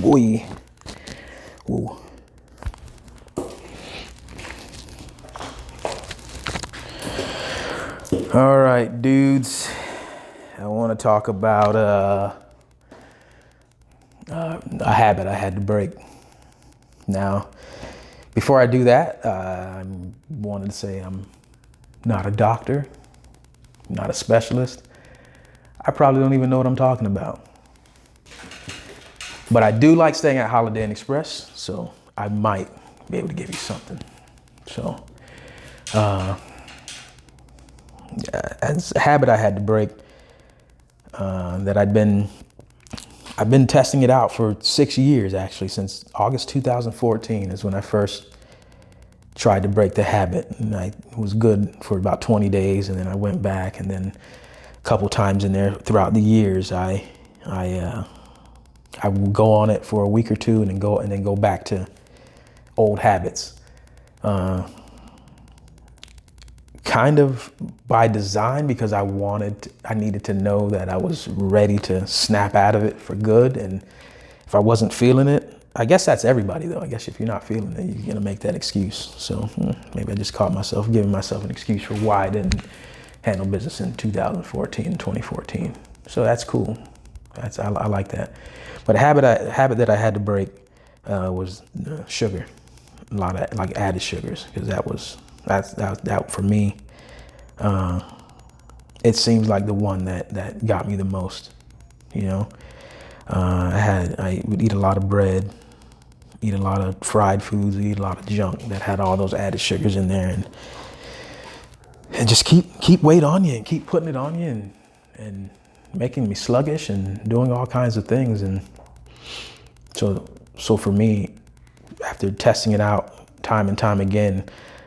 Boy. Ooh. All right, dudes. I want to talk about a habit I had to break. Now, before I do that, I wanted to say I'm not a doctor, not a specialist. I probably don't even know what I'm talking about. But I do like staying at Holiday Inn Express, so I might be able to give you something. So, it's a habit I had to break. That I've been testing it out for 6 years, actually, since August 2014 is when I first tried to break the habit. And I was good for about 20 days, and then I went back, and then a couple times in there throughout the years, I will go on it for a week or two, and then go back to old habits. Kind of by design, because I needed to know that I was ready to snap out of it for good. And if I wasn't feeling it, I guess that's everybody though. I guess if you're not feeling it, you're gonna make that excuse. So maybe I just caught myself giving myself an excuse for why I didn't handle business in 2014 and 2014. So that's cool. I like that. But a habit that I had to break was sugar. A lot of like added sugars, because that for me, it seems like the one that got me the most. You know, I would eat a lot of bread, eat a lot of fried foods, eat a lot of junk that had all those added sugars in there, and just keep weight on you and keep putting it on you and making me sluggish and doing all kinds of things. And so for me, after testing it out time and time again,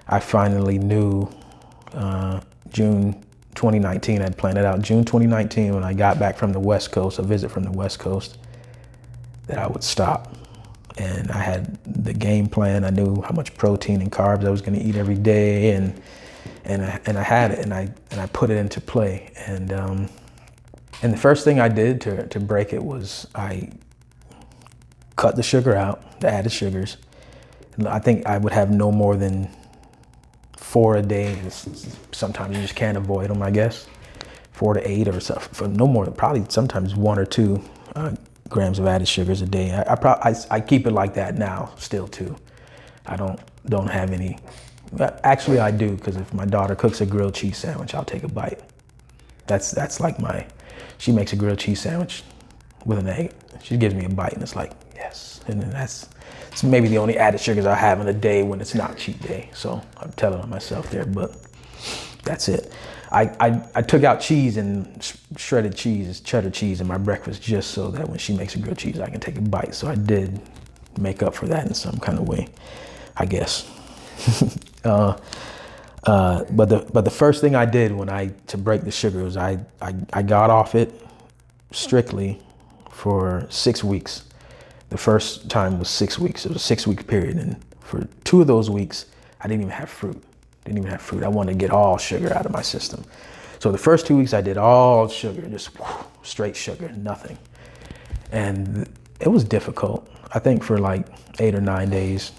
I finally knew June 2019, I'd planned it out. June 2019, when I got back from the West Coast, a visit from the West Coast, that I would stop. And I had the game plan. I knew how much protein and carbs I was going to eat every day, and I had it, and I put it into play. And the first thing I did to break it was I cut the sugar out, the added sugars. I think I would have no more than 4 a day. Sometimes you just can't avoid them, I guess. 4 to 8 or something. For no more, probably sometimes 1 or 2 grams of added sugars a day. I keep it like that now, still too. I don't have any. Actually, I do, because if my daughter cooks a grilled cheese sandwich, I'll take a bite. That's like she makes a grilled cheese sandwich with an egg. She gives me a bite, and it's like, yes. And then it's maybe the only added sugars I have in a day when it's not cheat day. So I'm telling on myself there, but that's it. I took out cheese and shredded cheese, cheddar cheese in my breakfast, just so that when she makes a grilled cheese, I can take a bite. So I did make up for that in some kind of way, I guess. But the first thing I did to break the sugar was I got off it strictly for 6 weeks. The first time was 6 weeks. It was a 6-week period. And for 2 of those weeks, I didn't even have fruit. I wanted to get all sugar out of my system. So the first 2 weeks I did all sugar, just straight sugar, nothing. And it was difficult. I think for like 8 or 9 days,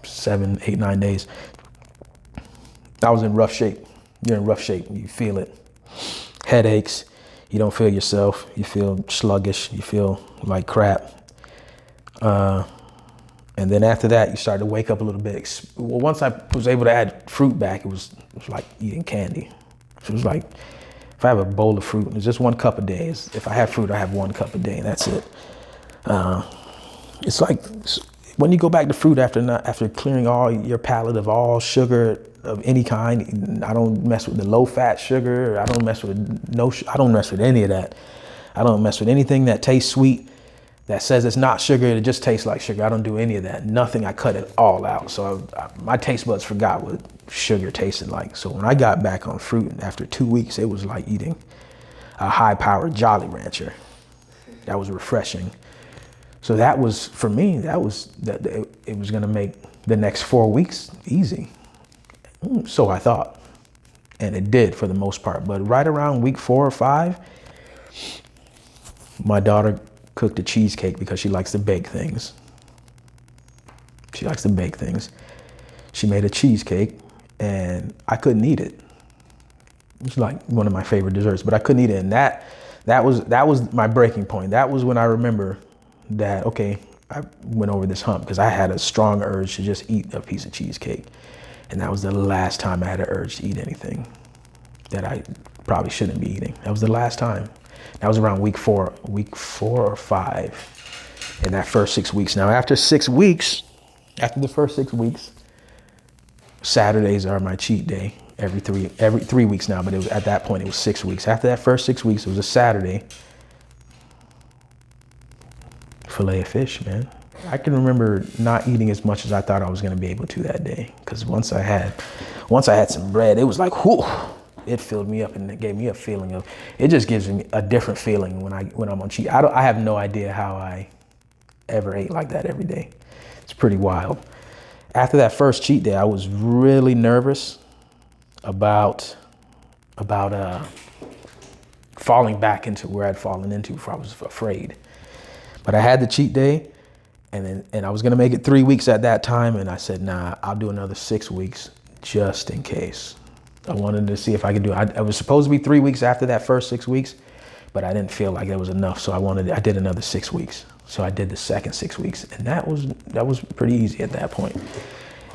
7, 8, 9 days, I was in rough shape. You're in rough shape. You feel it. Headaches. You don't feel yourself. You feel sluggish. You feel like crap. And then after that, you start to wake up a little bit. Well, once I was able to add fruit back, it was like eating candy. So it was like, if I have a bowl of fruit, it's just 1 cup a day. If I have fruit, I have 1 cup a day, and that's it. It's like when you go back to fruit after clearing all your palate of all sugar of any kind. I don't mess with the low-fat sugar. I don't mess with any of that. I don't mess with anything that tastes sweet, that says it's not sugar, it just tastes like sugar. I don't do any of that. Nothing. I cut it all out. So my taste buds forgot what sugar tasted like. So when I got back on fruit after 2 weeks, it was like eating a high-powered Jolly Rancher. That was refreshing. So that was, for me, it was going to make the next 4 weeks easy. So I thought. And it did for the most part. But right around week 4 or 5, my daughter cooked a cheesecake because she likes to bake things. She likes to bake things. She made a cheesecake and I couldn't eat it. It's like one of my favorite desserts, but I couldn't eat it. And that was my breaking point. That was when I remember that, okay, I went over this hump because I had a strong urge to just eat a piece of cheesecake. And that was the last time I had an urge to eat anything that I probably shouldn't be eating. That was the last time. That was around week four or five in that first 6 weeks. Now, after the first 6 weeks, Saturdays are my cheat day every 3 weeks now, but at that point it was 6 weeks. After that first 6 weeks, it was a Saturday. Filet of fish, man. I can remember not eating as much as I thought I was going to be able to that day, because once I had some bread, it was like, whew, it filled me up, and it gave me a feeling of, it just gives me a different feeling when I'm on cheat. I have no idea how I ever ate like that every day. It's pretty wild. After that first cheat day, I was really nervous about falling back into where I'd fallen into before. I was afraid. But I had the cheat day, and I was gonna make it 3 weeks at that time, and I said, nah, I'll do another 6 weeks just in case. I wanted to see if I could do it. I was supposed to be 3 weeks after that first 6 weeks, but I didn't feel like that was enough, so I did another 6 weeks. So I did the second 6 weeks, and that was pretty easy at that point.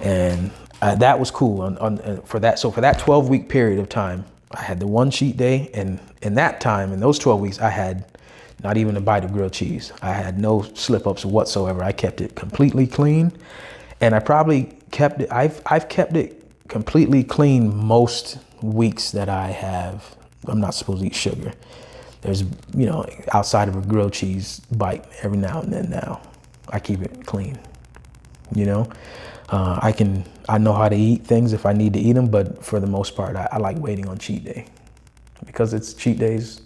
And that was cool for that. So for that 12-week period of time, I had the one cheat day, and in that time, in those 12 weeks, I had not even a bite of grilled cheese. I had no slip-ups whatsoever. I kept it completely clean, and I probably kept it. I've kept it completely clean most weeks that I'm not supposed to eat sugar. There's, outside of a grilled cheese bite every now and then now, I keep it clean, I know how to eat things if I need to eat them, but for the most part, I like waiting on cheat day, because it's cheat days,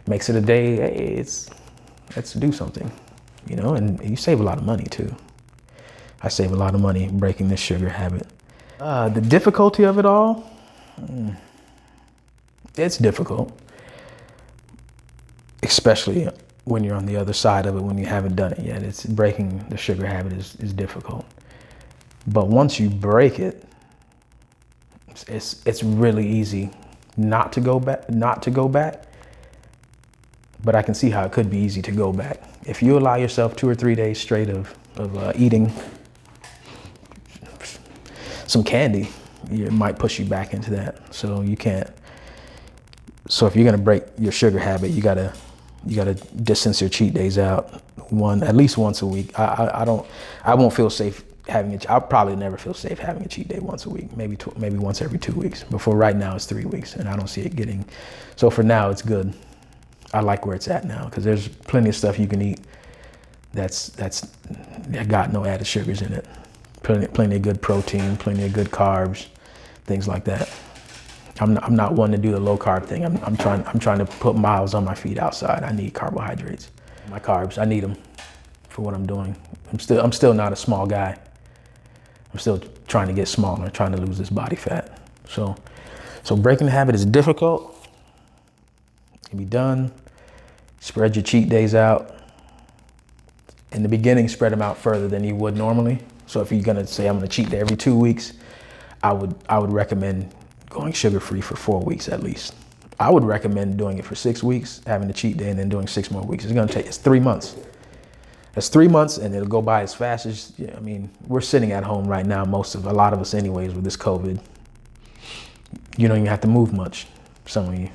makes it a day, hey, let's do something, and you save a lot of money too. I save a lot of money breaking this sugar habit. The difficulty of it all, it's difficult, especially when you're on the other side of it, when you haven't done it yet. It's breaking the sugar habit is difficult. But once you break it, it's really easy not to go back. But I can see how it could be easy to go back. If you allow yourself 2 or 3 days straight of eating some candy, it might push you back into that. So you can't. So if you're gonna break your sugar habit, you gotta distance your cheat days out at least once a week. I won't feel safe I'll probably never feel safe having a cheat day once a week, maybe once every 2 weeks. Before right now it's 3 weeks, and I don't see it getting. So for now, it's good. I like where it's at now, because there's plenty of stuff you can eat that's got no added sugars in it. Plenty of good protein, plenty of good carbs, things like that. I'm not one to do the low carb thing. I'm trying to put miles on my feet outside. I need carbohydrates. My carbs, I need them for what I'm doing. I'm still not a small guy. I'm still trying to get smaller, trying to lose this body fat. So breaking the habit is difficult. It can be done. Spread your cheat days out. In the beginning, spread them out further than you would normally. So if you're gonna say I'm gonna cheat day every 2 weeks, I would recommend going sugar-free for 4 weeks at least. I would recommend doing it for 6 weeks, having a cheat day, and then doing 6 more weeks. It's 3 months. That's 3 months, and it'll go by as fast as, we're sitting at home right now, a lot of us anyways, with this COVID. You don't even have to move much, some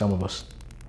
of us.